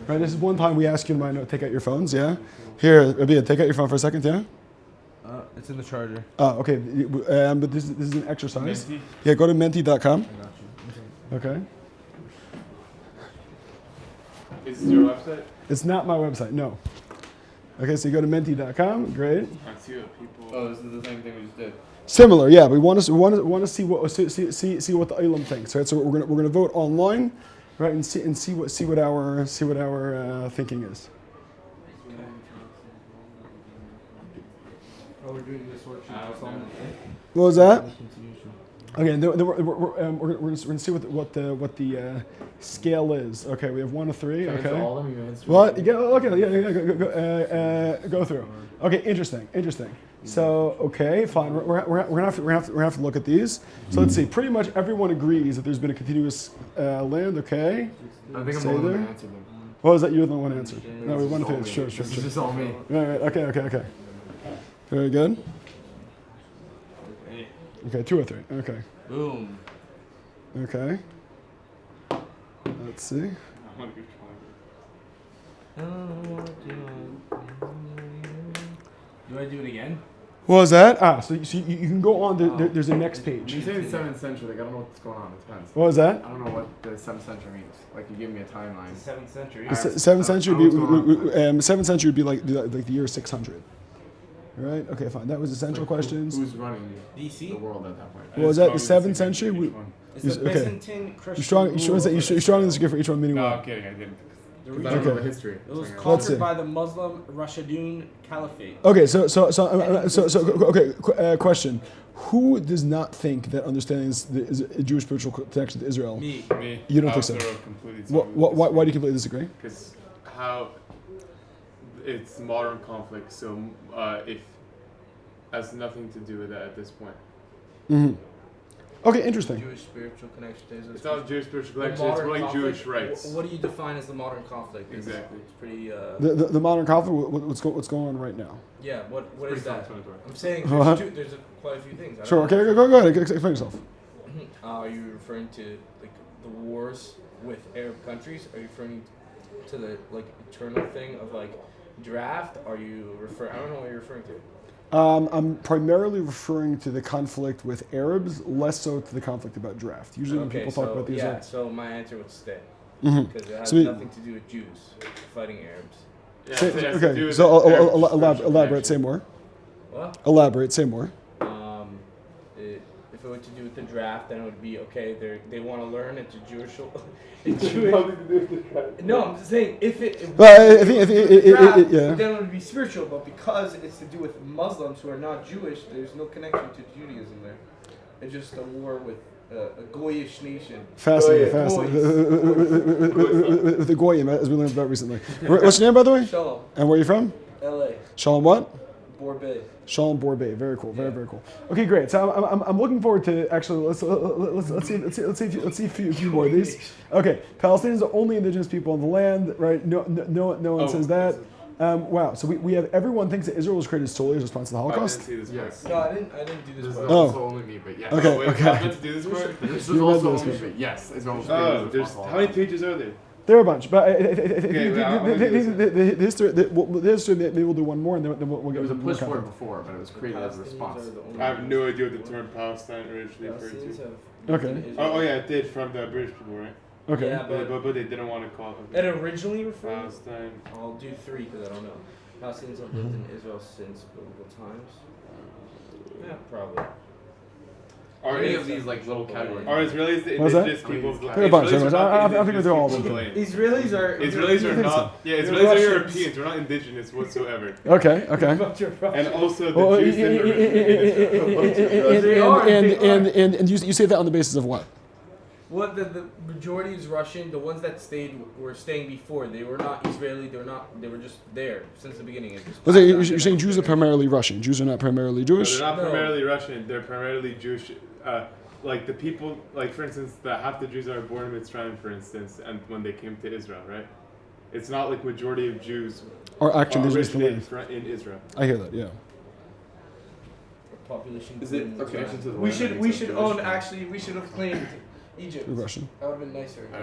Right, this is one time we ask you to Mayanot, take out your phones, yeah? Here, Rabia, take out your phone for a second, yeah? It's in the charger. Oh, okay. But this is an exercise. Menti? Yeah, go to menti.com. I got you. Okay. Is this your website? It's not my website, no. Okay, so you go to menti.com, great. I see what people. Oh, this is the same thing we just did. Similar, yeah. We want to see what the Ilam thinks, right? So we're gonna vote online, right, and see what our thinking is. Oh, we're doing this worksheet. What was that? Okay, then we're gonna see what the scale is. Okay, we have 1 to 3. Okay. What? Yeah. Okay. Yeah. Go through. Okay. Interesting. So okay, fine. We're gonna have to look at these. So let's see. Pretty much everyone agrees that there's been a continuous land. Okay. I think I'm the one that answered them. What was that? You're the one who answered. No, we want to finish. Sure. This is just all me. Right. Okay. Very good. Okay, 2 or 3. Okay. Boom. Okay. Let's see. Do I do it again? What was that? So you can go on. There's a next page. You say the 7th century, like I don't know what's going on, it depends. What was that? I don't know what the 7th century means. Like you give me a timeline. It's the 7th century. 7th century would be 7th century would be like the year 600. Right? Okay, fine. That was essential questions. Who's running DC? the world at that point? What was that? The 7th century? It's the Byzantine Christian. You're strong in this for each one, meaning No, what? I'm kidding. I didn't. I don't know the history. It was Let's see. conquered by the Muslim Rashidun Caliphate. Okay, question. Who does not think that understanding the Jewish spiritual connection to Israel? Me. You don't think so? Why do you completely disagree? Because how it's modern conflict, so if has nothing to do with that at this point. Mm-hmm. Okay, interesting. Jewish spiritual connection to Israel. It's not Jewish spiritual connection. It's more like Jewish rights. What do you define as the modern conflict? Exactly. It's pretty. The modern conflict. What's going on right now? Yeah. What is that? I'm saying there's quite a few things. Sure. Okay. Go ahead. Explain yourself. Are you referring to like the wars with Arab countries? Are you referring to the like eternal thing of like draft? Are you referring? I don't know what you're referring to. I'm primarily referring to the conflict with Arabs, less so to the conflict about draft. Usually when people talk about these, yeah. So my answer would stay because it has nothing to do with Jews fighting Arabs. Yeah, okay. So elaborate. Say more. What? Elaborate. Say more. If it were to do with the draft, then it would be okay. They want to learn. It's a Jewish. No, I'm just saying if it. Well, I think yeah. Then it would be spiritual, but because it's to do with Muslims who are not Jewish, there's no connection to Judaism there. It's just a war with a Goyish nation. Fascinating. With the Goyim, as we learned about recently. What's your name, by the way? Shalom. And where are you from? L.A. Shalom what? Borbay. Shalom Borbay, very cool, very cool. Okay, great. So I'm looking forward to actually let's see a few more of these. Okay, Palestinians are only indigenous people on the land, right? No one says that. Wow. So we have everyone thinks that Israel was created solely as a response to the Holocaust. I didn't see this part. No, I didn't do this part. This is also only me, but yes. Okay. Wait, okay. I meant to do this part? This is also only me, but yes. Israel was created as a response to the how many Holocaust. pages are there? There are a bunch, but the history. Maybe we'll do one more, and then we'll There get was a into more push for it content. before, but it was created as a response. I have no idea what the term Palestine originally referred to. Okay. Oh yeah, it did from the British people, right? Okay. Yeah, But they didn't want to call it. It originally referred. Palestine. I'll do 3 because I don't know. Palestinians have lived in Israel since biblical times. Yeah, probably. Are Any of these like little categories? Are Israelis the What's that? indigenous people? There are a bunch. I think they're all of them. Israelis are. Israelis are not. Yeah, Israelis are Russians. Europeans. We're not indigenous whatsoever. Okay. And also the Well, Jews and you say that on the basis of what? Well, the majority is Russian. The ones that stayed were staying before. They were not Israeli. They were not. They were just there since the beginning. You're saying Jews are primarily Russian. Jews are not primarily Jewish. They're not primarily Russian. They're primarily Jewish. Like the people, like for instance, half the Jews are born in Mitzrayim, for instance, and when they came to Israel, right? It's not like majority of Jews Or actually, are indigenous to originated land. in Israel. I hear that. Yeah. Population. Is it okay? We should own. Actually, we should have claimed Egypt. Good question. That would have been nicer. I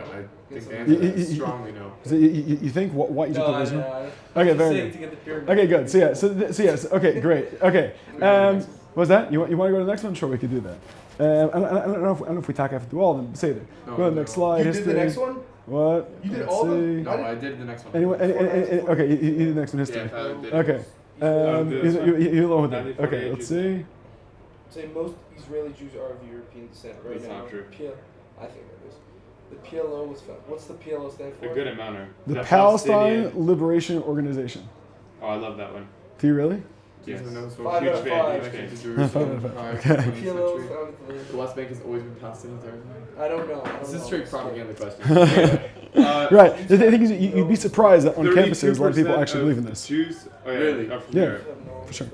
think the Get answer is strongly no. So you think what Egypt No, was? no, Okay, very saying good. to get the pyramid. Okay, good. So yes. Okay, great. Okay. What was that? You want to go to the next one? Sure, we could do that. I don't know if we talk after all of them. Say it. No, Go to the next slide. You did the next one? What? You did Let's all of see. them? No, I did the next one. Okay, you did the next one. History. Yeah, Tyler did. Okay. You along with it. Okay, let's see. Say most Israeli Jews are of European descent right That's now. not true. I think that is. The PLO was found. What's the PLO stand for? A good amount are. The Palestine Liberation Organization. Oh, I love that one. Do you really? Yes. Five out of five. Okay. PLO The West Bank has always been Palestinian territory. I don't know. This is straight propaganda question. Right. The thing is, you'd be surprised that on campuses, a lot of people 32% actually believe in this. Jews, Really? are from Yeah. Europe. For sure.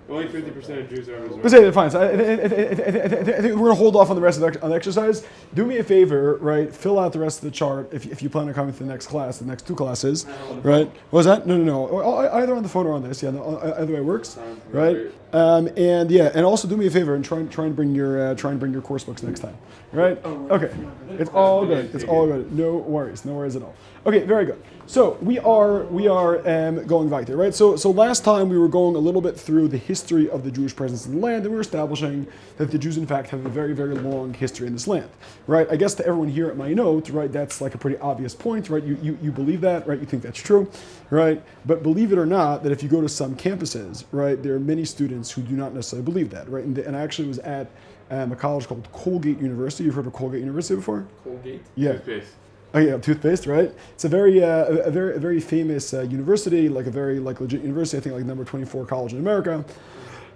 Only 50% of Jews are of But say fine. So I think we're gonna hold off on the rest of the exercise. Do me a favor, right? Fill out the rest of the chart if you plan on coming to the next class, the next two classes, right? What was that? No. Either on the phone or on this. Yeah, no, either way works, right? And also do me a favor and try and bring your course books next time, right? Okay, it's all good. It's all good. No worries at all. Okay, very good. So we are going weiter, right? So last time we were going a little bit through the history of the Jewish presence in the land, and we were establishing that the Jews, in fact, have a very, very long history in this land, right? I guess to everyone here at Mayanot, right, that's like a pretty obvious point, right? You believe that, right? You think that's true, right? But believe it or not, that if you go to some campuses, right, there are many students who do not necessarily believe that, right? And I actually was at a college called Colgate University. You've heard of Colgate University before? Colgate? Yeah. Toothpaste. Oh yeah, toothpaste, right? It's a very famous university, like a very legit university. I think like number 24 college in America.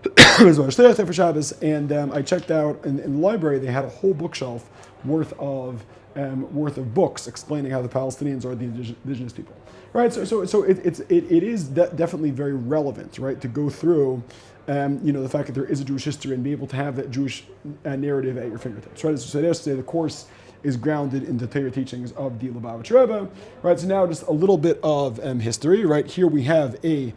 For Shabbos, and I checked out in the library. They had a whole bookshelf worth of books explaining how the Palestinians are the indigenous people, right? So it is definitely very relevant, right, to go through. The fact that there is a Jewish history and be able to have that Jewish narrative at your fingertips, right? So yesterday, the course is grounded in the Torah teachings of the Lubavitch Rebbe, right? So now just a little bit of history, right? Here we have a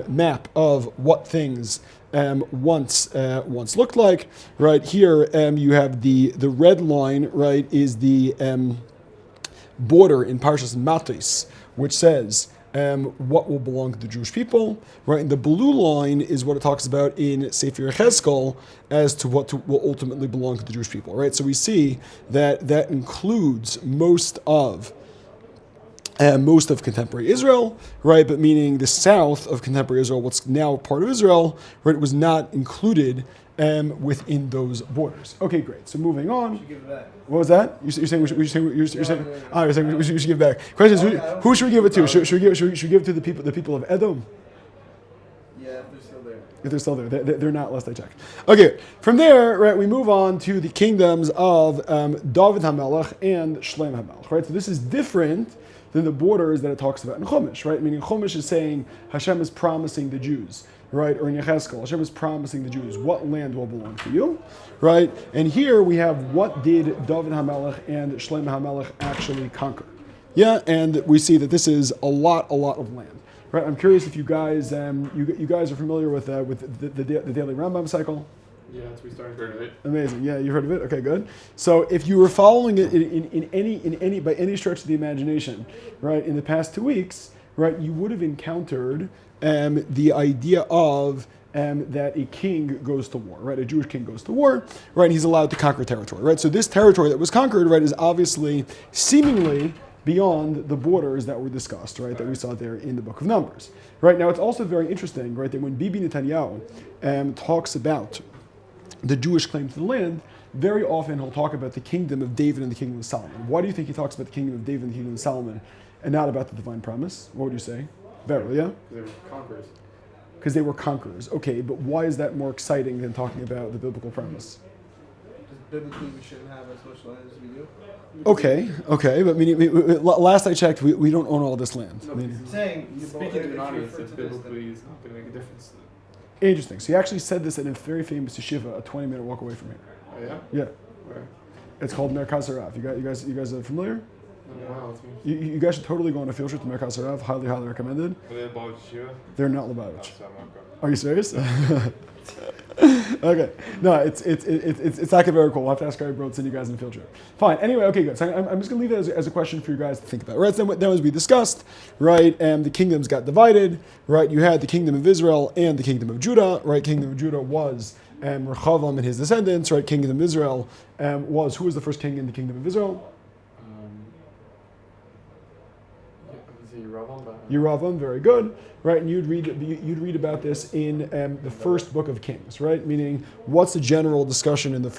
map of what things once looked like, right? Here you have the red line, right, is the border in Parshas Matos, which says what will belong to the Jewish people, right? And the blue line is what it talks about in Sefer Cheskel as to what will ultimately belong to the Jewish people, right? So we see that includes most of contemporary Israel, right? But meaning the south of contemporary Israel, what's now part of Israel, right, was not included within those borders. Okay, great. So moving on. Give it back. What was that? You're saying we should give it back. Question is, who should we give it to? Should we give it to the people of Edom? Yeah, they're still there. If they're still there, they're not. Last I checked. Okay, from there, right, we move on to the kingdoms of David HaMelech and Shlomo HaMelech. Right, so this is different than the borders that it talks about in Chumash. Right, meaning Chumash is saying Hashem is promising the Jews. Right, or in Yechezkel, Hashem is promising the Jews what land will belong to you, right? And here we have what did David HaMelech and Shlomo HaMelech actually conquer? Yeah, and we see that this is a lot of land, right? I'm curious if you guys, you guys are familiar with the daily Rambam cycle. Yeah, we started heard of it. Amazing. Yeah, you heard of it. Okay, good. So if you were following it in by any stretch of the imagination, right, in the past 2 weeks, right, you would have encountered the idea of that a king goes to war, right? A Jewish king goes to war, right? And he's allowed to conquer territory, right? So this territory that was conquered, right, is obviously seemingly beyond the borders that were discussed, right? That we saw there in the book of Numbers, right? Now it's also very interesting, right, that when Bibi Netanyahu talks about the Jewish claim to the land, very often he'll talk about the kingdom of David and the kingdom of Solomon. Why do you think he talks about the kingdom of David and the kingdom of Solomon and not about the divine promise? What would you say? Beryl, yeah? They were conquerors. Because they were conquerors. Okay, but why is that more exciting than talking about the biblical premise? Because biblically we shouldn't have as much land as we do. Okay, but last I checked, we don't own all this land. No, I'm saying, speaking to an audience that biblically is not going to make a difference. Interesting. So he actually said this in a very famous yeshiva, a 20-minute walk away from here. Oh yeah? Yeah. Where? It's called Merkaz Harav. You guys are familiar? Wow, that's You guys should totally go on a field trip to Merkaz Harav. Highly, highly recommended. Are they about Yeshiva? They're not Lubavitch. So I'm not going. Are you serious? Okay. No, it's actually very cool. We'll have to ask Gary Bro to send you guys on a field trip. Fine. Anyway, okay, good. So I'm just going to leave it as a question for you guys to think about. Right. So then as we discussed, right, the kingdoms got divided. Right. You had the kingdom of Israel and the kingdom of Judah. Right. Kingdom of Judah was Rechavam and his descendants. Right. Kingdom of Israel who was the first king in the kingdom of Israel? Yeravam, very good, right? And you'd read about this in the first book of Kings, right? Meaning, what's the general discussion in the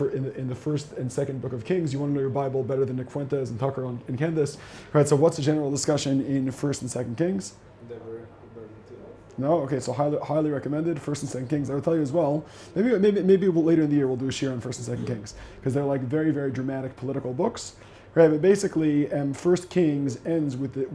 first and second book of Kings? You want to know your Bible better than Nick Fuentes and Tucker and Candace, right? So, what's the general discussion in first and second Kings? No, okay. So highly recommended. First and second Kings. I would tell you as well. Maybe later in the year we'll do a share on first and second Kings because they're like very, very dramatic political books. Right, but basically, First Kings ends with the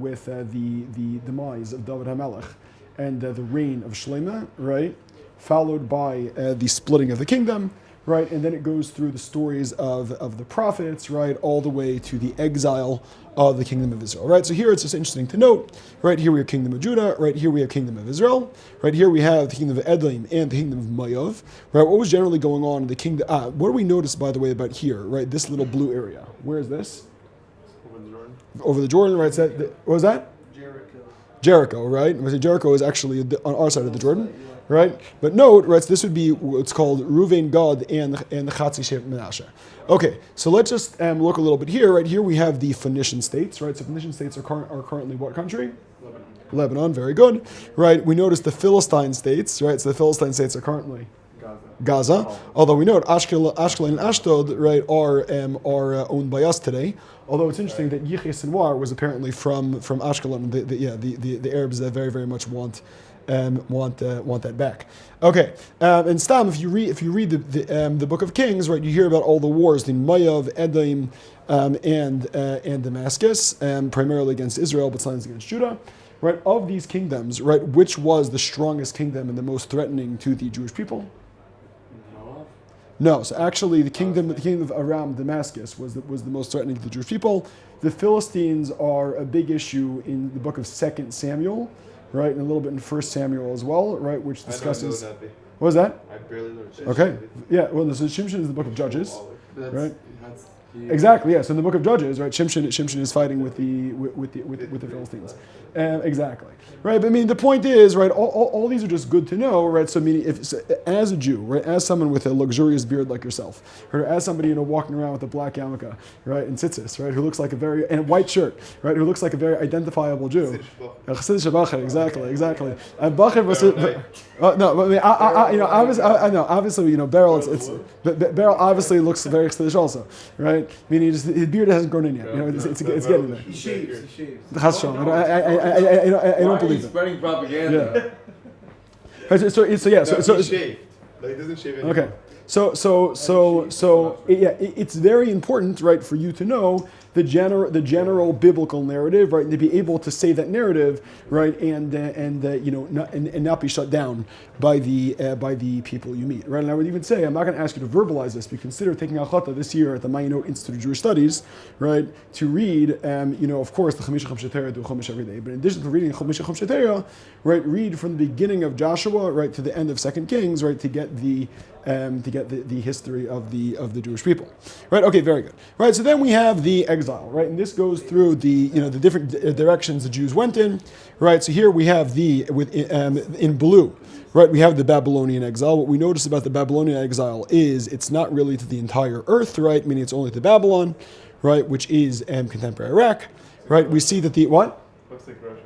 demise of David HaMelech and the reign of Shlomo, right? Followed by the splitting of the kingdom, right? And then it goes through the stories of the prophets, right? All the way to the exile of the kingdom of Israel, right? So here it's just interesting to note, right? Here we have kingdom of Judah, right? Here we have kingdom of Israel, right? Here we have the kingdom of Edom and the kingdom of Mayav, right? What was generally going on in the kingdom? What do we notice, by the way, about here, right? This little blue area. Where is this? Over the Jordan, right? What was that? Jericho, right? Jericho is actually on our side of the Jordan, right? But note, right? So this would be what's called Ruvain, Gad, and the Chatzi Shevet Menashe. Okay, so let's just look a little bit here. Right here we have the Phoenician states, right? So Phoenician states are currently what country? Lebanon, very good, right? We notice the Philistine states, right? So the Philistine states are currently Gaza. Although we know Ashkelon and Ashdod, right, are owned by us today. Although it's interesting that Yihya Sinwar was apparently from Ashkelon. The Arabs very, very much want that back. Okay, and Stam, if you read the book of Kings, right, you hear about all the wars in Mayav, Edom, and Damascus, primarily against Israel, but sometimes against Judah. Right, of these kingdoms, right, which was the strongest kingdom and the most threatening to the Jewish people? No, so actually the kingdom of Aram, Damascus, was the most threatening to the Jewish people. The Philistines are a big issue in the book of 2 Samuel, right, and a little bit in 1 Samuel as well, right, which discusses... What was that? I barely learned Shimshon. Okay, yeah, well, so Shimshon is the book of Judges, right? Exactly, yeah. So in the book of Judges, right, Shimshon is fighting with the Philistines. Exactly, right. But I mean, the point is, right, all these are just good to know, right. So I mean, as a Jew, right, as someone with a luxurious beard like yourself, or as somebody walking around with a black yarmulke, right, and tzitzis, right, who looks like and a white shirt, right, who looks like a very exactly. And Bacher was no, but I mean, obviously, Beryl, Beryl obviously looks very chassidish also, right? Meaning his beard hasn't grown in yet. It's getting there. He shaves. That's true. I don't believe it. Spreading propaganda. Yeah. So he shaved. Like, he doesn't shave anymore. Okay. It's very important, right, for you to know the general biblical narrative, right, and to be able to say that narrative, right, and not be shut down by the people you meet, right. And I would even say, I'm not going to ask you to verbalize this, but consider taking Alchata this year at the Mayanot Institute of Jewish Studies, right, to read, of course, the Chamisha Chom Shetera, do Chumash every day, but in addition to reading Chamisha Chom Shetera, right, read from the beginning of Joshua, right, to the end of 2 Kings, right, to get the history of the Jewish people, right? Okay, very good, right? So then we have the exile, right? And this goes through the different directions the Jews went in, right? So here we have in blue, right? We have the Babylonian exile. What we notice about the Babylonian exile is it's not really to the entire earth, right? Meaning it's only to Babylon, right? Which is contemporary Iraq, right? We see that the what? Looks like Russia.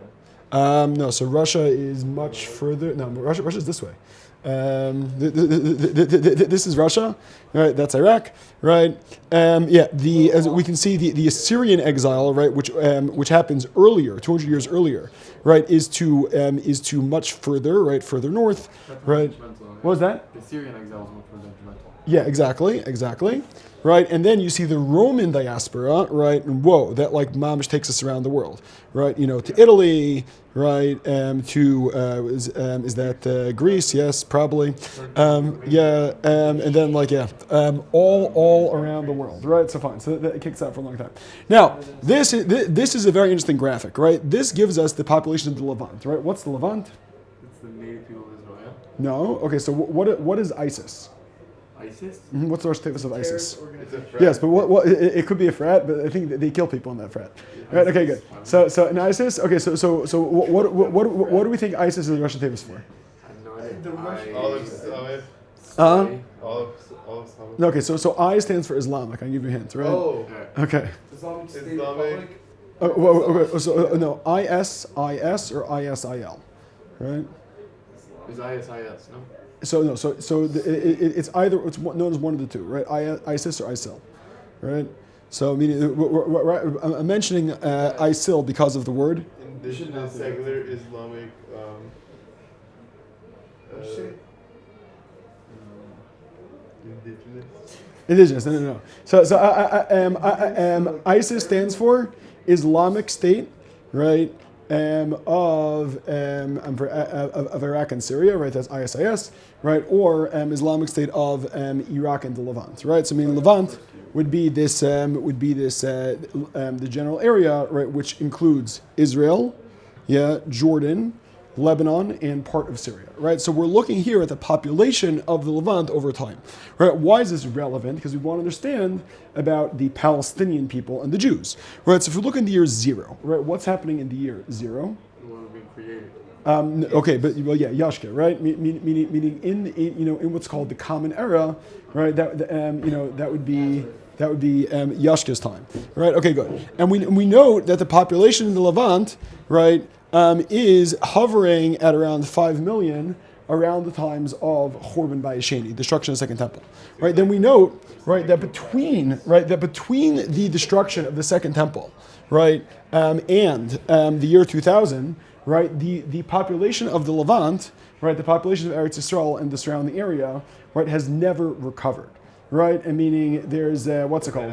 No, so Russia is much further. No, Russia's this way. This is Russia, right? That's Iraq, right? As we can see, the Assyrian exile, right, which happens earlier, 200 years earlier, right, is to much further, right, further north, right? What was that? The Assyrian exile is much more detrimental. Yeah, exactly. Right, and then you see the Roman diaspora, right? And that like mamish takes us around the world, right? To Italy, right? Is that Greece? Yes, probably. And then all around the world, right? So fine. So that kicks out for a long time. Now, this is a very interesting graphic, right? This gives us the population of the Levant, right? What's the Levant? It's the native people of Israel. No. Okay. So what is ISIS? ISIS? Mm-hmm. What's the status of ISIS? It's a frat. Yes, but what it could be a frat, but I think that they kill people in that frat. Right? Okay, good. So in ISIS, okay. So what do we think ISIS is Russian famous for? I have no idea. Olive Summit. Okay, so I stands for Islamic. I can give you a hint, right? Oh, Okay. Islamic State Islamic. Republic. No, ISIS or ISIL, right? Is ISIS, no? It's either known as one of the two, right? ISIS or ISIL, right? So meaning I'm mentioning ISIL because of the word. Indigenous secular Islamic. Indigenous. No. So ISIS stands for Islamic State, right? Of Iraq and Syria, right? That's ISIS, right? Or Islamic State of Iraq and the Levant, right? So I mean, Levant would be the general area, right, which includes Israel, Jordan, Lebanon, and part of Syria, right? So we're looking here at the population of the Levant over time, right? Why is this relevant? Because we want to understand about the Palestinian people and the Jews, right? So if we look in the year 0, right, what's happening in the year 0? The one being created. Yashka, right? Meaning in what's called the Common Era, right? That would be Yashka's time, right? Okay, good. And we know that the population in the Levant, right, is hovering at around 5 million around the times of Churban Bayesheni, destruction of the Second Temple, right? Then we note, right, that between the destruction of the Second Temple, right, and the year 2000, right, the population of the Levant, right, the population of Eretz Yisrael and the surrounding area, right, has never recovered, right? And meaning there's what's it called?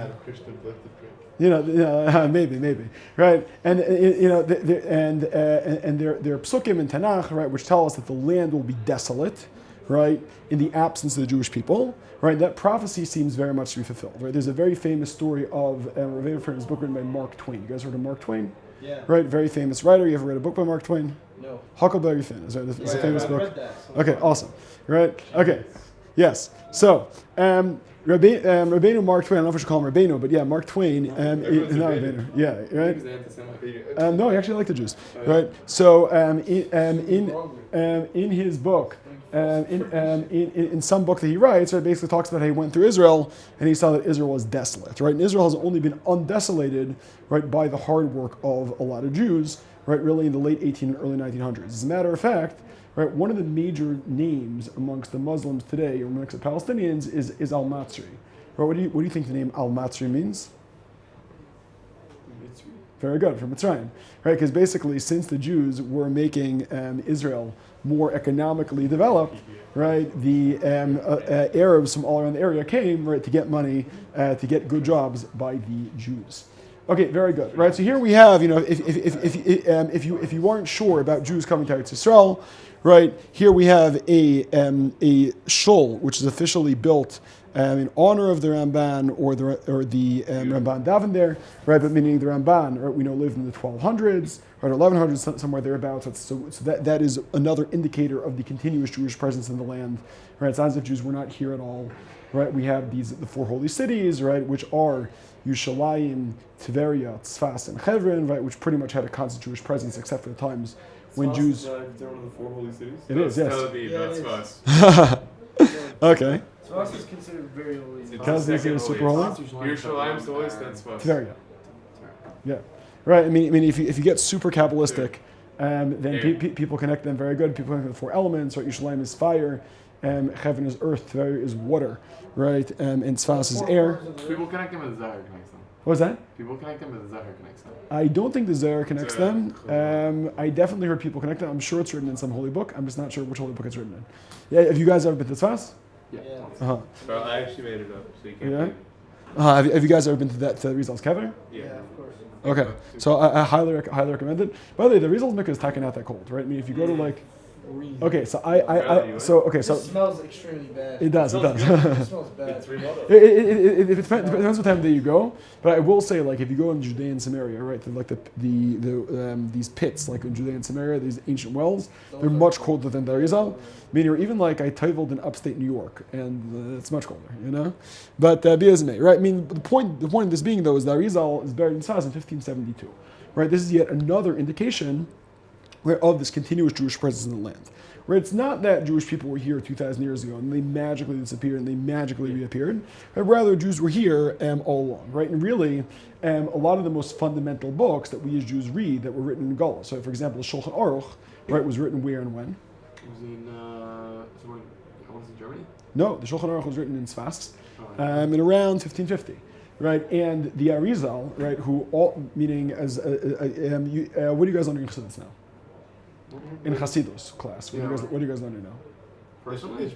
Maybe, right? And there are psukim in Tanakh, right, which tell us that the land will be desolate, right, in the absence of the Jewish people, right? That prophecy seems very much to be fulfilled, right? There's a very famous story of Rav Friend's book written by Mark Twain. You guys heard of Mark Twain? Yeah. Right, very famous writer. You ever read a book by Mark Twain? No. Huckleberry Finn is a famous book. Read that. Okay, awesome. Right. Okay. Yes. So, Rabbeinu Mark Twain. I don't know if we should call him Rabbeinu, but yeah, Mark Twain. Not Rabbeinu. Yeah. Right. No, he actually liked the Jews. Right. So, in his book, in some book that he writes, right, basically talks about how he went through Israel and he saw that Israel was desolate, right? And Israel has only been undesolated, right, by the hard work of a lot of Jews, right, really in the late 18 and early 1900s. As a matter of fact, right, one of the major names amongst the Muslims today, or amongst the Palestinians, is Al-Matsri. Right, what do you think the name Al-Matsri means? Very good, from Mitzrayim, right? Because basically, since the Jews were making Israel more economically developed, right, the Arabs from all around the area came, right, to get money, to get good jobs by the Jews. Okay, very good, right? So here we have, if you aren't sure about Jews coming to Eretz Yisrael, right? Here we have a shul which is officially built in honor of the Ramban or the Ramban Davin there, right? But meaning the Ramban, right, we know lived in the 1200s, right, 1100s, somewhere thereabouts. So that is another indicator of the continuous Jewish presence in the land, right? It's not as if Jews were not here at all, right? We have the 4 holy cities, right, which are Yerushalayim, Tiberia, Tzfas, and Hebron, right, which pretty much had a constant Jewish presence except for the times when Jews. Is that one of the 4 holy cities? It is, yes. Tel Aviv, Yeah, that's it us. Okay. Tzfas is considered very holy. Tel Aviv is super holy. Yerushalayim's the holiest, then Tzfas. Tiberia. Yeah. Right. I mean, if you get super Kabbalistic, then people connect them very good. People connect the 4 elements. Right. Yerushalayim is fire, Heaven is earth, Tiberia is water, right? And Tzfas is air. People connect them with the Zahar connects them. What was that? People connect them with the Zahar connects them. I don't think the Zohar connects them. I definitely heard people connect them. I'm sure it's written in some holy book. I'm just not sure which holy book it's written in. Yeah, have you guys ever been to Tzfas? Yeah. Uh-huh. Bro, I actually made it up, so you can't Yeah? believe it. Have you guys ever been to the Rizal's Kever? Yeah, of course. Okay, so I highly recommend it. By the way, the Rizal's Mikvah is taken out that cold, right? I mean, if you go to like, okay, so It smells extremely bad. It does. It smells bad. It depends what time of day you go, but I will say, like, if you go in Judea and Samaria, right, like these pits, like in Judea and Samaria, these ancient wells, they're much colder than the Arizal. Meaning, or even like I traveled in upstate New York, and it's much colder, you know. But Biazme, right? I mean, the point of this being though is that Arizal is buried in Saz in 1572, right? This is yet another indication of this continuous Jewish presence in the land. Right? It's not that Jewish people were here 2,000 years ago and they magically disappeared and they magically reappeared. Right? Rather, Jews were here all along. Right? And really, a lot of the most fundamental books that we as Jews read that were written in Gaul. So, for example, the Shulchan Aruch, right, was written where and when? It was in Germany? No, the Shulchan Aruch was written in Sfas in around 1550. Right? And the Arizal, right, who all, meaning as, what do you guys learn in Chassidus now? In Chassidus class. What do you guys learn now? Personally?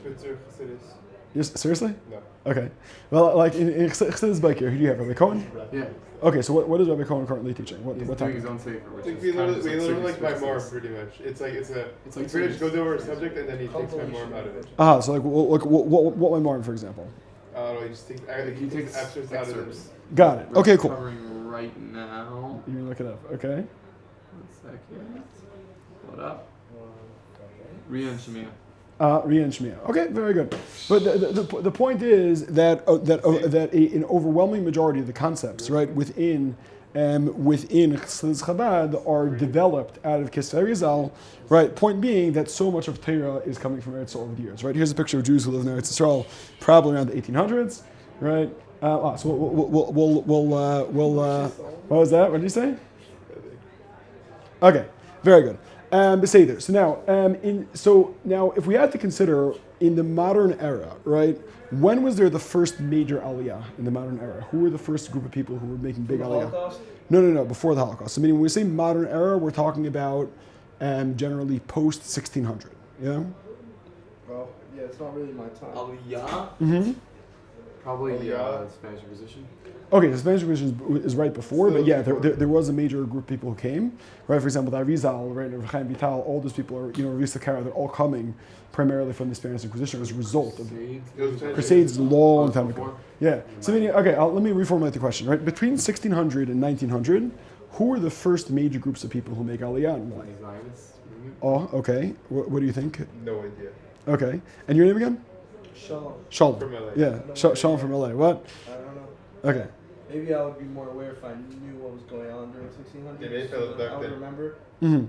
Yes, seriously? No. Okay. Well, like in Chassidus Bakir, who do you have? Rabbi Cohen? Yeah. Okay, so what is Rabbi Cohen currently teaching? What He's doing topic? his own sefer, which Like is we kind of learn like by serious more business. pretty much. It's like like pretty much serious goes over a business. subject and then he takes my more out of it. So like what Martin, for example? I don't know, he just takes he takes excerpts out of it. Got it. Okay, cool. Covering right now. You can look it up. Okay. 1 second. What up? Ria and Shemia. Ria and Shmiya. Okay, very good. But the point is that an overwhelming majority of the concepts, right, within Chassidus Chabad are developed out of Kisvei Arizal, right? Point being that so much of Torah is coming from Eretz Yisrael over the years, right? Here's a picture of Jews who live in Eretz Yisrael, probably around the 1800s, right? So what was that? What did you say? Okay, very good. Beseder. So now, if we had to consider in the modern era, right? When was there the first major aliyah in the modern era? Who were the first group of people who were making big aliyah? Holocaust? No, before the Holocaust. So meaning when we say modern era, we're talking about generally post 1600. Yeah. Well, yeah, it's not really my time. Aliyah? Mm-hmm. Probably Aliyah. the Spanish Inquisition. Okay, the Spanish Inquisition is right before, but yeah, there was a major group of people who came. Right, for example, the Arizal, right, and Chaim Vital, all those people are, Rav Yisakar, they're all coming primarily from the Spanish Inquisition as a result of Crusades a long time ago. Yeah. So meaning, okay, let me reformulate the question. Right, between 1600 and 1900, who were the first major groups of people who make Aliyah and why? Zionists. Oh, okay. What do you think? No idea. Okay. And your name again? Shalom. Shalom. From LA. Yeah, Shalom from LA. What? I don't know. Okay. Maybe I would be more aware if I knew what was going on during 1600s. Yeah, maybe if I lived back I would then. remember. Mm-hmm.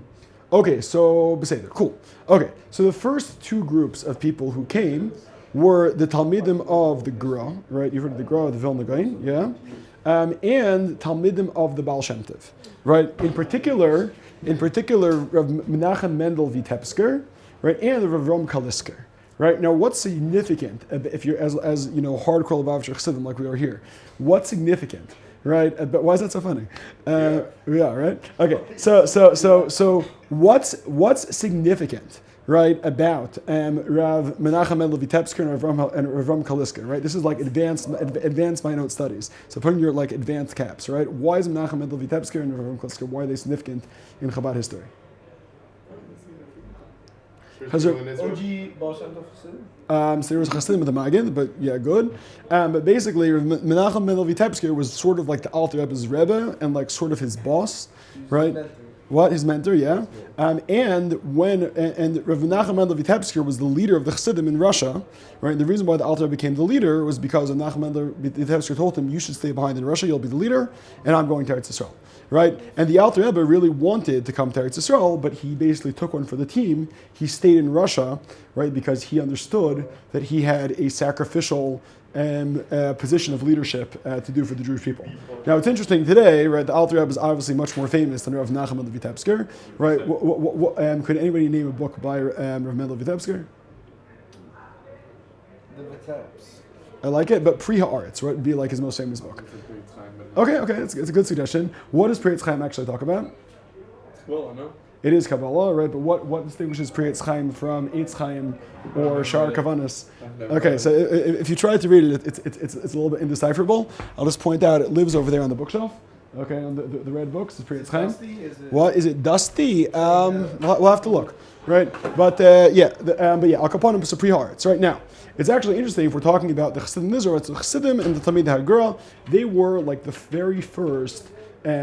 Okay, so Beseder, cool. Okay, so the first two groups of people who came were the Talmidim of the Gra, right? You've heard of the Gra, the Vilna Gaon, yeah? And Talmidim of the Baal Shem Tov, right? In particular, Rav Menachem Mendel Vitebsker, right? And the Rav Rom Kalisker. Right now, what's significant if you're as hardcore Lubavitcher Chassidim like we are here? What's significant, right? But why is that so funny? Yeah, right. Okay, so what's significant, right, about Rav Menachem Mendel Vitebsker and Rav Rom Kalisker, right? This is like advanced Mayanot studies. So putting your like advanced caps, right? Why is Menachem Mendel Vitebsker and Rav Rom Kalisker? Why are they significant in Chabad history? First people in Israel. OG Baal Shem Tov Chassidim? So there was Chassidim with the Magen, but yeah, good. But basically, Menachem Mendel Vitebsker was sort of like the Alter Rebbe's Rebbe and like sort of his boss, right? His mentor, yeah. And Rav Menachem Mendel Vitebsker was the leader of the Chassidim in Russia, right? And the reason why the Alter Rebbe became the leader was because Menachem Mendel Vitebsker told him, "You should stay behind in Russia. You'll be the leader, and I'm going to Eretz Yisrael." Right? And the Alter Rebbe really wanted to come to Eretz Yisrael, but he basically took one for the team. He stayed in Russia, right, because he understood that he had a sacrificial position of leadership to do for the Jewish people. Now, it's interesting today, right, the Alter Rebbe is obviously much more famous than Rav Menachem Mendel Vitebsker, right? Could anybody name a book by Rav Mendel Vitebsker? The Vitebs. I like it, but Pri Haaretz, right, would be like his most famous book. Okay, it's a good suggestion. What does Pri Chaim actually talk about? Kabbalah, no? It is Kabbalah, right? But what distinguishes Pri Eitz Chaim from Eitz Chaim or Shar Kavanas? Okay, so if you try to read it, it's a little bit indecipherable. I'll just point out it lives over there on the bookshelf. Okay, on the red books, it's Pri Eitz Chaim. What is it? Dusty? We'll have to look, right? But but yeah, Al Kaponim is a Pri Haaretz. Right now, it's actually interesting if we're talking about the Chassidim Israel. It's the Chassidim and the Talmid Hagura. They were like the very first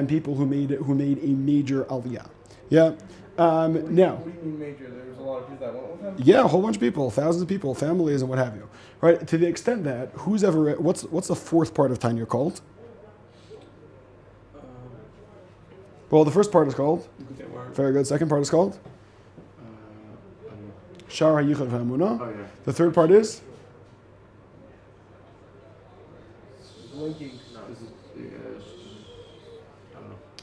people who made a major aliyah. Yeah. Now. What do you mean major? There was a lot of people that went with him. Yeah, a whole bunch of people, thousands of people, families, and what have you. Right. To the extent that who's ever read, what's the fourth part of Tanya called? Well, the first part is called. Very good. Second part is called. Shar HaYichud V'Hamunah. Oh yeah. The third part is. Linking.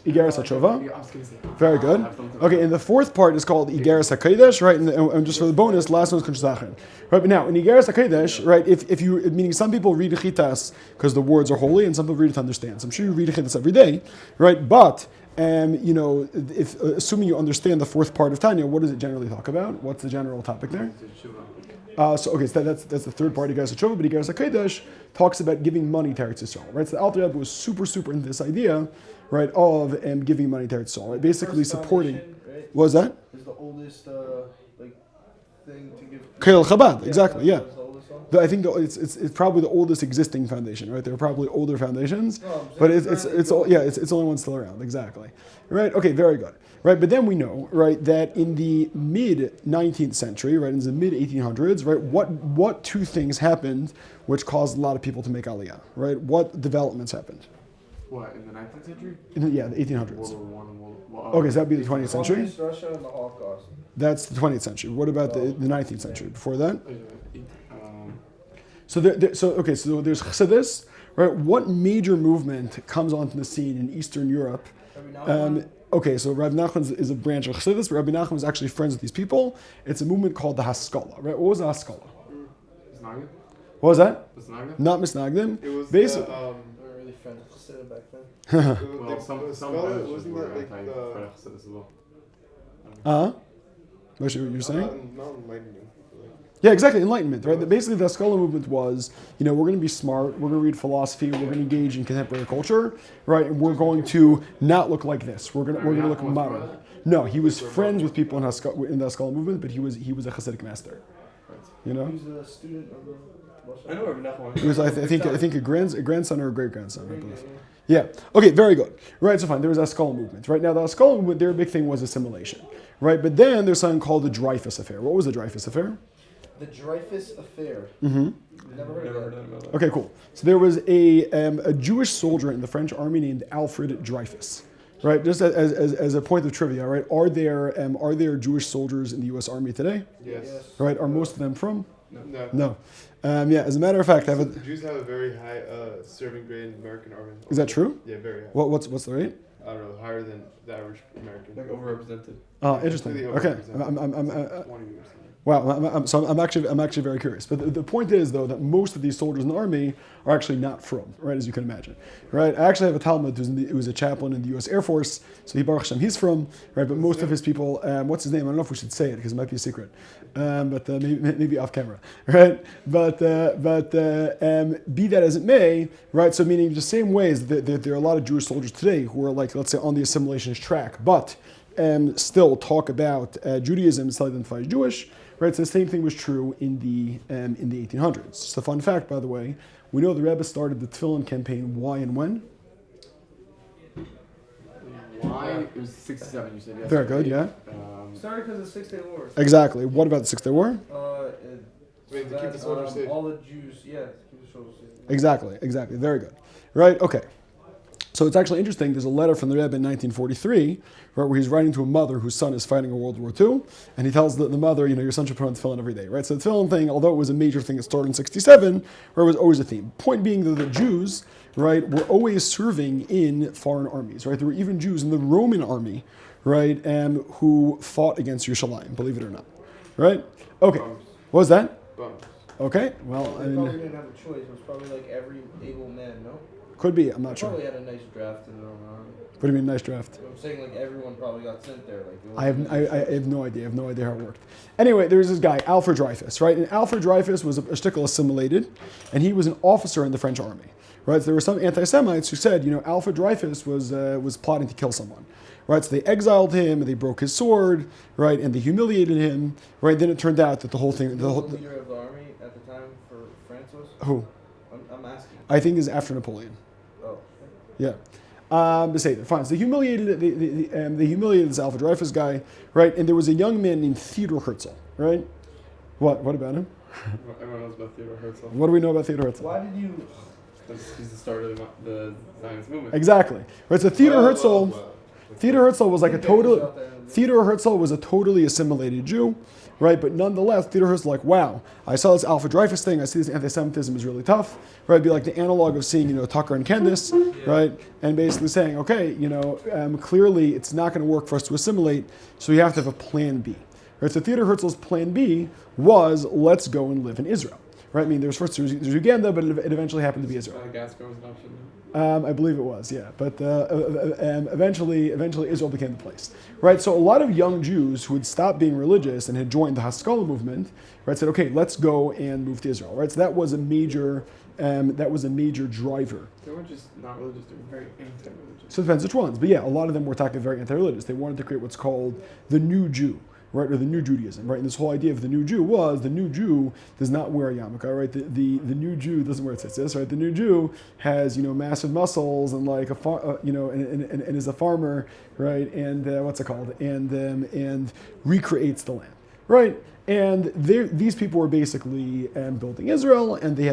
Igeres HaTshova. I was gonna say. Very good. Okay, and the fourth part is called Igeres HaKodesh, right? And just for the bonus, last one is Kunshzachin. Right, but now, in Igeres HaKodesh, right, if you, meaning some people read Chitas because the words are holy, and some people read it to understand. So I'm sure you read Chitas every day, right? But, if assuming you understand the fourth part of Tanya, what does it generally talk about? What's the general topic there? So that's the third part of Igeres HaTshova, but Igeres HaKodesh talks about giving money to Eretz Yisrael, right? So the Alter Rebbe was super into this idea, right, of giving money to Eretz Yisrael, right? Basically supporting. Right? What was that? Is the oldest thing to give. Keil Chabad, exactly, yeah. That's the oldest one? I think it's probably the oldest existing foundation, right? There are probably older foundations, No, but it's the only one still around, exactly, right? Okay, very good, right? But then we know, right, that in the mid 19th century, right, in the mid 1800s, right, what two things happened which caused a lot of people to make Aliyah, right? What developments happened? What, in the 19th century? The 1800s. World War I and World War Okay, so that'd be the 20th century. Communist Russia and the Holocaust. That's the 20th century. What about the 19th century? Before that? So there's Chassidus, right? What major movement comes onto the scene in Eastern Europe? Okay, so Rabbi Nachman is a branch of Chassidus, but Rabbi Nachman was actually friends with these people. It's a movement called the Haskalah, right? What was the Haskalah? Misnagdim? What was that? Misnagdim? Not Misnagdim. It was Basically, We were really friends with Chassidim back then. Well, some wasn't wasn't that like anti-Chassidus as well. What you're saying? not enlightening. Yeah, exactly. Enlightenment, right? Basically, the Haskalah movement was, we're going to be smart, we're going to read philosophy, we're going to engage in contemporary culture, right? And we're going to not look like this. We're going to look modern. No, he was friends with people in the Haskalah movement, but he was a Hasidic master. You know? He was a student of the. I know Rabbi Nachman. He was, I think, a grandson or a great grandson, I believe. Yeah. Okay. Very good. Right. So fine. There was a Haskalah movement. Right now, the Haskalah movement, their big thing was assimilation. Right. But then there's something called the Dreyfus Affair. What was the Dreyfus Affair? The Dreyfus Affair. Mm-hmm. Never heard of that. Okay. Cool. So there was a Jewish soldier in the French army named Alfred Dreyfus. Right. Just as a point of trivia. Right. Are there Jewish soldiers in the U.S. Army today? Yes. Right. Are most of them from? No. No. As a matter of fact, Jews have a very high serving grade in the American army. Is that true? Yeah, very high. What's the rate? I don't know, higher than the average American. Like overrepresented. Interesting. Really Okay. overrepresented. 20 or something. Wow, I'm actually very curious. But the point is, though, that most of these soldiers in the army are actually not frum, right, as you can imagine. Right? I actually have a Talmud who's a chaplain in the U.S. Air Force, so Baruch Hashem, he's frum, right? But most of his people, what's his name? I don't know if we should say it because it might be a secret, but maybe off camera, right? But be that as it may, right? So meaning the same ways that there are a lot of Jewish soldiers today who are like, let's say, on the assimilationist track, but still talk about Judaism and still identify as Jewish. Right, so the same thing was true in the 1800s. Just a fun fact, by the way, we know the Rebbe started the Tefillin campaign. Why and when? Why? It was 67, you said. Yes. Very good, yeah. Started because of the 6 Day War. Exactly. What about the 6 Day War? Wait, to keep the soldiers safe. All the Jews, yeah, to keep the soldiers safe. Exactly. Very good. Right, okay. So it's actually interesting. There's a letter from the Rebbe in 1943, right, where he's writing to a mother whose son is fighting in World War II, and he tells the mother, your son should put on tefillin every day, right? So the tefillin thing, although it was a major thing that started in 67, where it was always a theme. Point being that the Jews, right, were always serving in foreign armies, right? There were even Jews in the Roman army, right, who fought against Yerushalayim, believe it or not, right? Okay, what was that? Bums. Okay, well, They probably didn't have a choice. It was probably like every able man, no? Could be. I'm not sure. Probably had a nice draft in their own army. What do you mean, nice draft? I'm saying like everyone probably got sent there. Like I have no idea. I have no idea how it worked. Anyway, there's this guy, Alfred Dreyfus, right? And Alfred Dreyfus was a shtickle assimilated, and he was an officer in the French army, right? So there were some anti-Semites who said, Alfred Dreyfus was plotting to kill someone, right? So they exiled him, and they broke his sword, right? And they humiliated him, right? Then it turned out that the whole thing, the leader of the army at the time for France was? Who? I'm asking. I think is after Napoleon. Oh. Yeah. But say that. Fine. So they humiliated this Alfred Dreyfus guy, right? And there was a young man named Theodor Herzl, right? What about him? Everyone knows about Theodor Herzl. What do we know about Theodor Herzl? Why did you? He's the start of the Zionist movement. Exactly. Right. So Theodor Herzl was like Theodor Herzl was a totally assimilated Jew, right? But nonetheless, Theodor Herzl like, wow, I saw this Alfred Dreyfus thing. I see this anti-Semitism is really tough, right? It'd be like the analog of seeing, Tucker and Candace, right? And basically saying, okay, clearly it's not going to work for us to assimilate, so we have to have a plan B, right? So Theodor Herzl's plan B was, let's go and live in Israel, right? I mean, there's Uganda, but it eventually happened to be Israel. Madagascar was an option. I believe it was, yeah. But eventually Israel became the place, right? So a lot of young Jews who had stopped being religious and had joined the Haskalah movement, right, said, okay, let's go and move to Israel, right? So that was a major driver. They weren't just not religious; they were very anti-religious. So it depends which ones, but yeah, a lot of them were talking very anti-religious. They wanted to create what's called the New Jew, right, or the New Judaism, right? And this whole idea of the New Jew was the New Jew does not wear a yarmulke, right? The New Jew doesn't wear tzitzis, right? The New Jew has massive muscles and like and is a farmer, right? And and recreates the land, right? And these people were basically building Israel, and they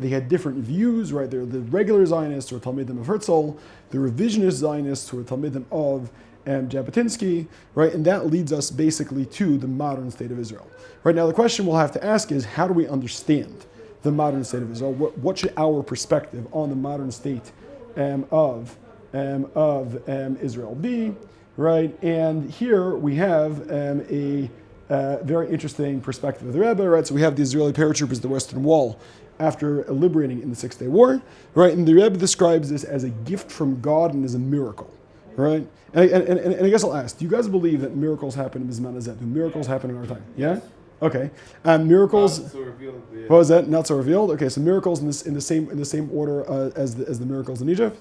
had different views, right? They're the regular Zionists, who were Talmidim of Herzl, the revisionist Zionists, who were Talmidim of Jabotinsky, right? And that leads us basically to the modern state of Israel. Right now, the question we'll have to ask is, how do we understand the modern state of Israel? What should our perspective on the modern state of Israel be, right? And here we have a very interesting perspective of the Rebbe, right? So we have the Israeli paratroopers at the Western Wall after liberating in the Six-Day War, right? And the Rebbe describes this as a gift from God and as a miracle, right? And I guess I'll ask, do you guys believe that miracles happen in Bisman Hazeh? Do miracles happen in our time? Yeah? Okay. Miracles. Not so revealed, yeah. What was that? Not so revealed? Okay, so miracles in the same order as the miracles in Egypt?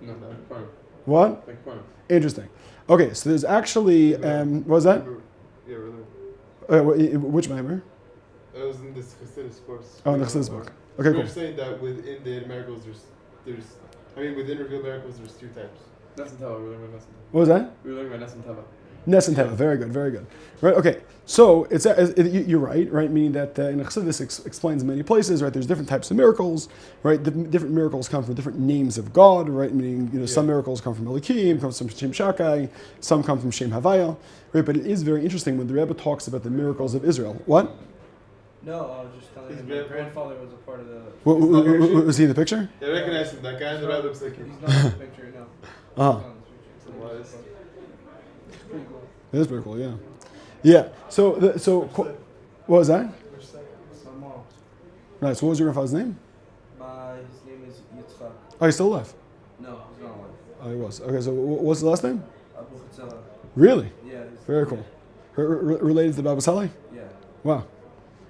No, like frum. What? Like frum. Interesting. Okay, so there's actually, what was that? Yeah, really. Which Maimer? It was in this Chassidim course. Oh, in the Chassidim book. Okay, We cool. were saying that within the miracles, within revealed miracles, there's two types. Nessun Teva. We learned about Nessun Teva. What was that? We learned about Nessun Teva. Nes and Teva, very good, very good. Right, okay, so you're right, meaning that in Chassidus explains in many places, right, there's different types of miracles, right, the different miracles come from different names of God, right, meaning, some miracles come from Elikim, come from Shem Shakai, some come from Shem Havaya, right, but it is very interesting when the Rebbe talks about the miracles of Israel. What? No, I was just telling you, my grandfather was a part of the... Was he in the picture? Yeah, I recognize him. That guy in the right looks like him. He's not in the picture, no. Uh-huh. Pretty cool. It is pretty cool, yeah. Yeah, what was that? My mom. Right, so what was your grandfather's name? His name is Yitzchak. Oh, he's still alive? No, he's not alive. Oh, he was. Okay, so what's the last name? Abu Chatzela. Really? Yeah. Very cool. Related to Baba Saleh? Yeah. Wow.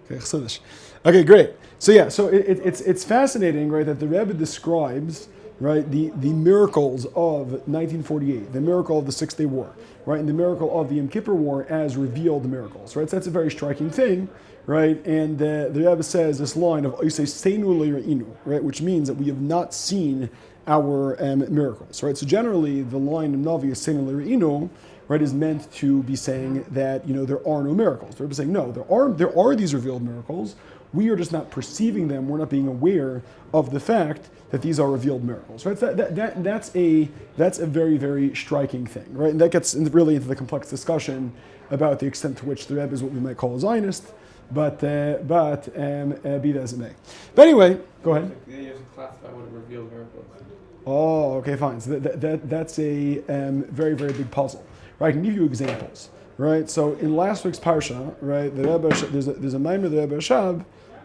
Okay, Chassidish. Okay, great. So yeah, so it's fascinating, right, that the Rebbe describes, right, the miracles of 1948, the miracle of the Six-Day War, right, and the miracle of the Yom Kippur War as revealed miracles, right? So that's a very striking thing, right? And the Rebbe says this line of Seinu le're'inu, right, which means that we have not seen our miracles, right? So generally, the line of Navi is Seinu le're'inu, right, is meant to be saying that there are no miracles. They're saying no, there are these revealed miracles. We are just not perceiving them. We're not being aware of the fact that these are revealed miracles, right? So that's a very, very striking thing, right? And that gets really into the complex discussion about the extent to which the Rebbe is what we might call a Zionist, but be that as it may. But anyway, go ahead. Yeah, you have to classify what a revealed miracle is. Oh, okay, fine. So that's a very, very big puzzle. Right, I can give you examples. Right, so in last week's parsha, right, the Rebbe, there's a Maimer of the Rebbe Shab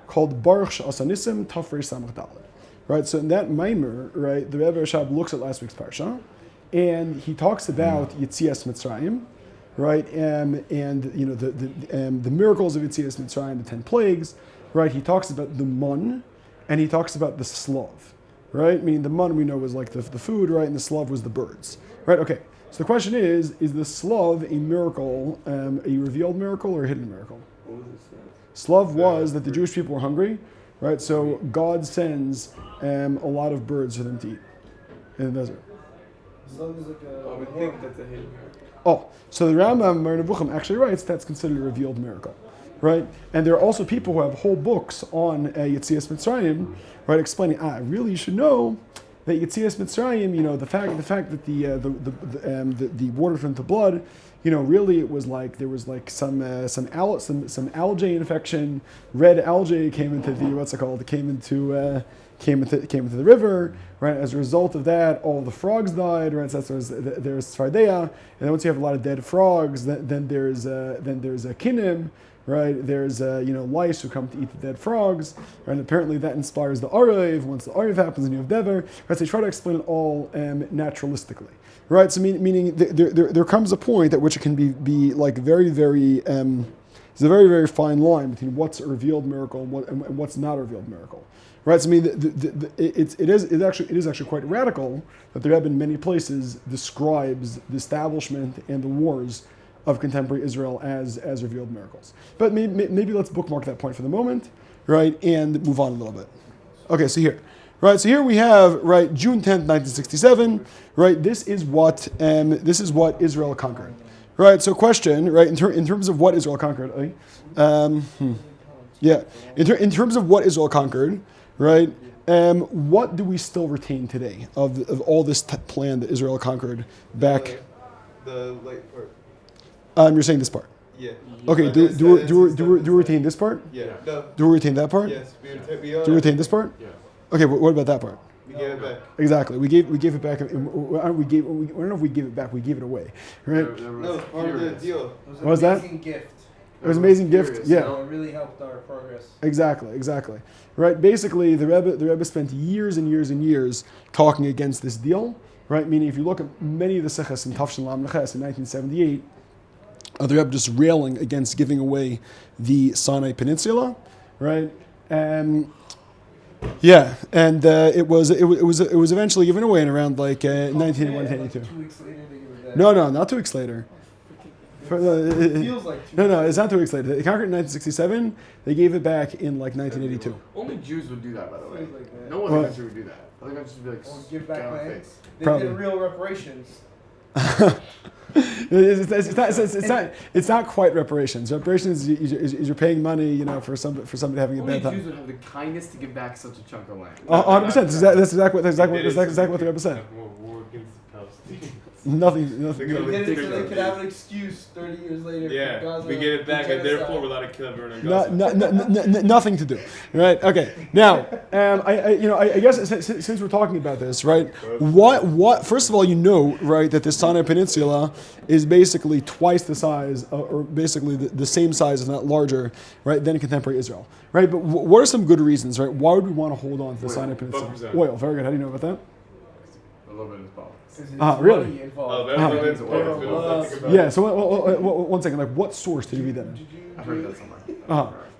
called Baruch She'asa Nisim Tafrei Samach Daled. right? So in that Maimer, right, the Rebbe Rashab looks at last week's parsha, and he talks about Yetzias Mitzrayim, right, and the miracles of Yetzias Mitzrayim, the 10 plagues, right? He talks about the mun, and he talks about the slav, right? Meaning the mun we know was like the food, right, and the slav was the birds, right? Okay. So the question is the slav a miracle, a revealed miracle or a hidden miracle? What was it? Slav was that the Jewish people were hungry, right? So God sends a lot of birds for them to eat in the desert. Slug is like I would think that's a hidden miracle. Oh, so the Rambam Mar Nevuchim actually writes that's considered a revealed miracle, right? And there are also people who have whole books on Yetzias Mitzrayim, right, explaining, really you should know that Yetzias Mitzrayim, the fact that the water turned to blood, really it was like there was like some algae infection. Red algae came into the river, right? As a result of that, all the frogs died, right? So there's Tzfardeya, and then once you have a lot of dead frogs, then there's a kinim, right? There's lice who come to eat the dead frogs, right? And apparently that inspires the Arev. Once the Arev happens, and you have Dever, right? So they try to explain it all naturalistically, right? So meaning there comes a point at which it can be like very, very. It's a very, very fine line between what's a revealed miracle and what's not a revealed miracle, right? So it is actually quite radical that the Rebbe in many places describes the establishment and the wars of contemporary Israel as revealed miracles. But maybe let's bookmark that point for the moment, right, and move on a little bit. Okay, so here we have, right, June 10th, 1967, right. This is what Israel conquered. Right, so question, right, in terms of what Israel conquered, in terms of what Israel conquered, right, what do we still retain today of all this plan that Israel conquered back? The late part. You're saying this part? Yeah. Okay, do we retain this part? Yeah. No. Do we retain that part? Yes. We Do we retain this part? Yeah. Okay, but what about that part? We gave it back. Exactly. We gave it back. I don't know if we gave it back. We gave it away, right? No, it's part of the deal. It was What was an that? amazing gift. It was an amazing gift. Yeah. So it really helped our progress. Exactly. Right. Basically, the Rebbe spent years and years and years talking against this deal. Right. Meaning, if you look at many of the Seches in Tafshin Lam Neches in 1978, the Rebbe just railing against giving away the Sinai Peninsula. Right. Yeah, and it was eventually given away in around like 1981, 1982. 2 weeks later they give it back. No, not 2 weeks later. It feels like 2 No, it's not 2 weeks later. They conquered in 1967. They gave it back in like 1982. Only Jews would do that, by the way. Feels like that. No one in the country would do that. I think I'd just be like, Or give back get on lands. face. They Probably. did real reparations. It's not quite reparations. Reparations is you're paying money, for somebody having a Only bad time. Jews would have the kindness to give back such a chunk of land. 100%. That's exactly what the Rebbe said. War against the Palestinians. Nothing. They did it so they could have an excuse 30 years later for Yeah, Gaza. we get it back, and genocide. therefore we're allowed to kill everyone in Gaza. Nothing to do, right? Okay. Now, I guess since we're talking about this, right? What? First of all, right, that the Sinai Peninsula is basically twice the size, or basically the same size, if not larger, right, than contemporary Israel, right? But what are some good reasons, right? Why would we want to hold on to the Sinai Peninsula? buffer zone. Oil. Very good. How do you know about that? A little bit of politics. 'Cause it's Really? money Oh, involved. everyone's Uh, think about Yeah. it. So one second. Like, what source did you read that in? I've heard that somewhere.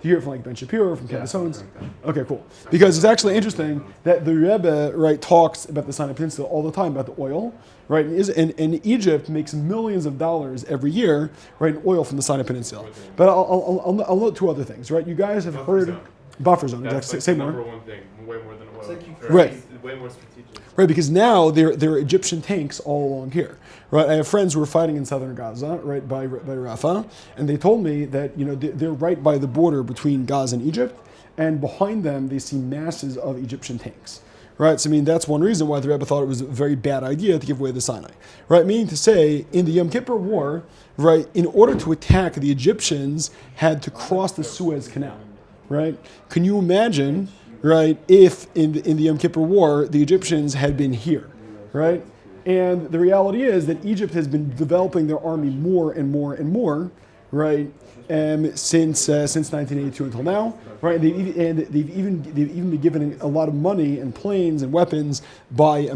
Do you hear it from like Ben Shapiro, from Candace Owens? something like Okay, cool. Because it's actually interesting that the Rebbe, right, talks about the Sinai Peninsula all the time, about the oil, right? And Egypt makes millions of dollars every year, right, in oil from the Sinai Peninsula. But I'll note two other things, right? You guys have Buffer heard zone. buffer zone. That's Exactly. like Say the more. number one thing, way more than oil. It's like you Or Right. Way more strategic. Right, because now there are Egyptian tanks all along here, right? I have friends who are fighting in southern Gaza, right, by Rafah, and they told me that they're right by the border between Gaza and Egypt, and behind them they see masses of Egyptian tanks, right? So that's one reason why the Rebbe thought it was a very bad idea to give away the Sinai, right? Meaning to say, in the Yom Kippur War, right, in order to attack, the Egyptians had to cross the Suez Canal, right? Can you imagine? Right, if in the Yom Kippur War, the Egyptians had been here, right? And the reality is that Egypt has been developing their army more and more and more, right? Since 1982 until now, right? They've even been given a lot of money and planes and weapons by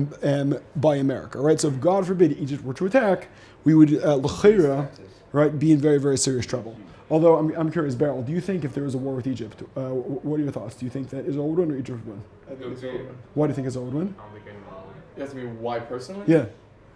America, right? So if God forbid Egypt were to attack, we would l'cheira, right, be in very, very serious trouble. Although I'm curious, Beryl, do you think if there was a war with Egypt, what are your thoughts? Do you think that Israel would win or Egypt would win? I think it's over. Why do you think Israel would win? I don't think anyone will. You asked me why personally? Yeah,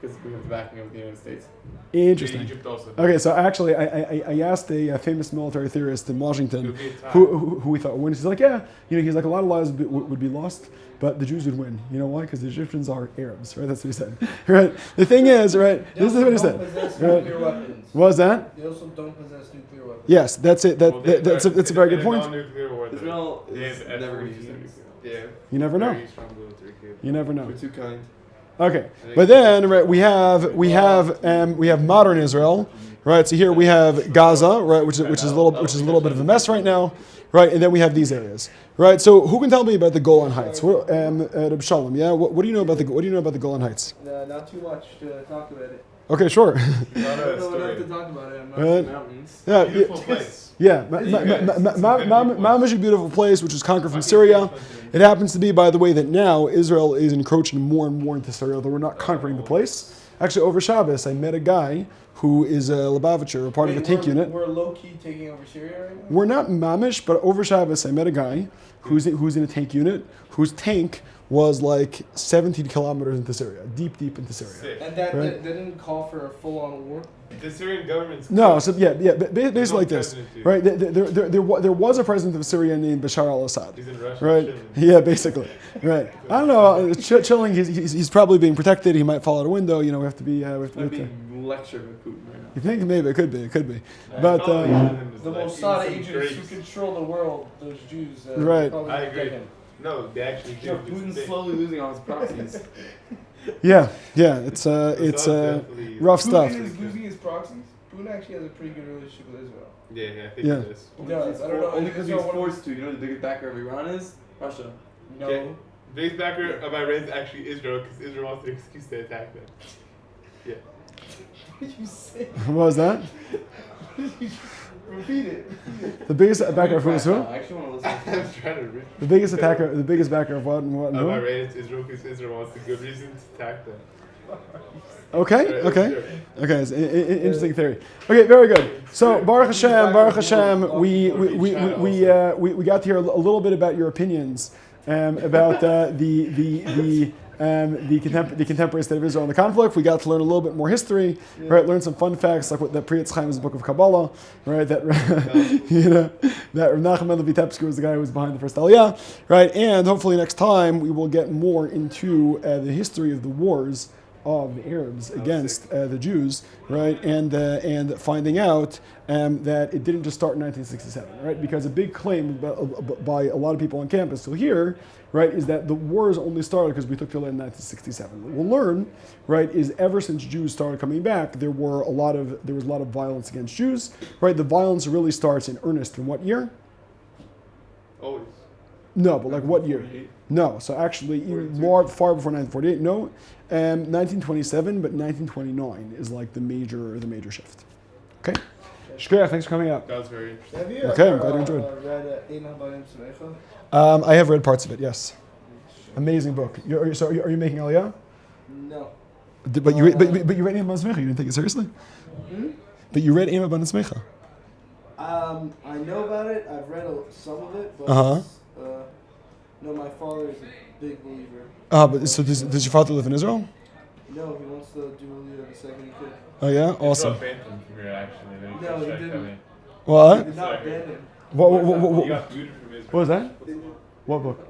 Because we have the backing of the United States. interesting. Egypt also. Okay, so actually, I asked a famous military theorist in Washington It'll be a tie. who we thought would win. He's like, yeah, he's like, a lot of lives would be lost, but the Jews would win. You know why? Because the Egyptians are Arabs, right? That's what he said. Right. The thing is, right? This is what he said. Possess Right. nuclear weapons. What was that? They also don't possess nuclear weapons. Yes, that's it. Well, That's a very good point. Non-nuclear war, Israel they is have never going to F-14s. use their nuclear. Yeah. You never know. Very strong military capability. You never know. We're too kind. Okay, but then right, we have modern Israel, right? So here we have Gaza, right, which is a little bit of a mess right now, right? And then we have these areas, right? So who can tell me about the Golan Heights? Reb Shalom, yeah. What do you know about the Golan Heights? Not too much to talk about it. Okay, sure. Not I a don't know story. enough to talk about it. I'm not Right. Mountains. Yeah, Beautiful place. yeah. Ma'am is a beautiful place, which was conquered from Syria. It happens to be, by the way, that now Israel is encroaching more and more into Syria, though we're not conquering the place. Actually, over Shabbos, I met a guy who is a Lubavitcher, a part of a tank unit. We're low-key taking over Syria right now? We're not mamish, but over Shabbos, I met a guy who's in a tank unit whose tank was like 17 kilometers into Syria, deep into Syria. Sick. And that Right. didn't call for a full-on war? The Syrian government's No, so basically There's no like this, president, dude. right? There was a president of Syria named Bashar al-Assad. He's in Russia. Right. chilling. Yeah, basically. Right. I don't know. Chilling. He's probably being protected. He might fall out a window. You know, we have to be. I'm being lectured by Putin right now. You think maybe it could be. It could be. But Probably him is The like Mossad eating agents grapes. who control the world, those Jews, Right. probably I get agree. him. No, they actually do. Yo, It's Putin's big. slowly losing all his proxies. yeah. It's Assad's definitely- rough stuff. Putin is losing his proxies. Putin actually has a pretty good relationship with Israel. Yeah, I think Yeah. it is. He does. I don't know. Only because he's Israel- forced to. You know who the biggest backer of Iran is? Russia. No. Okay. Biggest backer of Iran is actually Israel because Israel wants an excuse to attack them. Yeah. What did you say? What was that? Repeat it. The biggest backer of who is who? I actually want to listen. I'm trying to read. The biggest backer of what and what and Of who? Iran is Israel because Israel wants a good reason to attack them. Okay. Sure. It's interesting theory. Okay, very good. So Baruch Hashem, we got to hear a little bit about your opinions about the contemporary state of Israel and the conflict. We got to learn a little bit more history, right? Learn some fun facts like what that Pri Etz Chaim's book of Kabbalah, right? That that Nachman Vitebsky was the guy who was behind the first Aliyah, right? And hopefully next time we will get more into the history of the wars of the Arabs against the Jews, right? And finding out that it didn't just start in 1967, right? Because a big claim by a lot of people on campus till here, right, is that the wars only started because we took Tefillah in 1967. What we'll learn, right, is ever since Jews started coming back, there was a lot of violence against Jews, right? The violence really starts in earnest in what year? Always. No, but like what year? No, so actually even far before 1948. No, 1927, but 1929 is like the major shift. Okay, Shkaya, thanks for coming out. That was very interesting. Have you Okay, I'm glad you enjoyed. read Eina Barim Smecha? I have read parts of it. Yes, amazing book. Are you making Aliyah? No. But you read Ema Smecha. You didn't take it seriously. But you read Ema Smecha. I know about it. I've read some of it, but Uh-huh. no, my father is a big believer. But so does your father live in Israel? No, he wants to do Aliyah the second he could. Oh yeah, It's awesome. from here actually. Then you No, can he check didn't. that in. What? He did not ban him. What You got booted from Israel. was that? What book?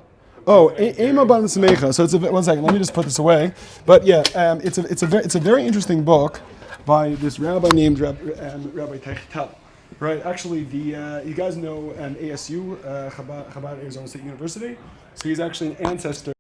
Oh, Ema Ban Smecha. So one second. Let me just put this away. But yeah, it's a very interesting book by this rabbi named Rabbi Teichtal. Right. Actually, you guys know ASU, Chabad Arizona State University. So he's actually an ancestor.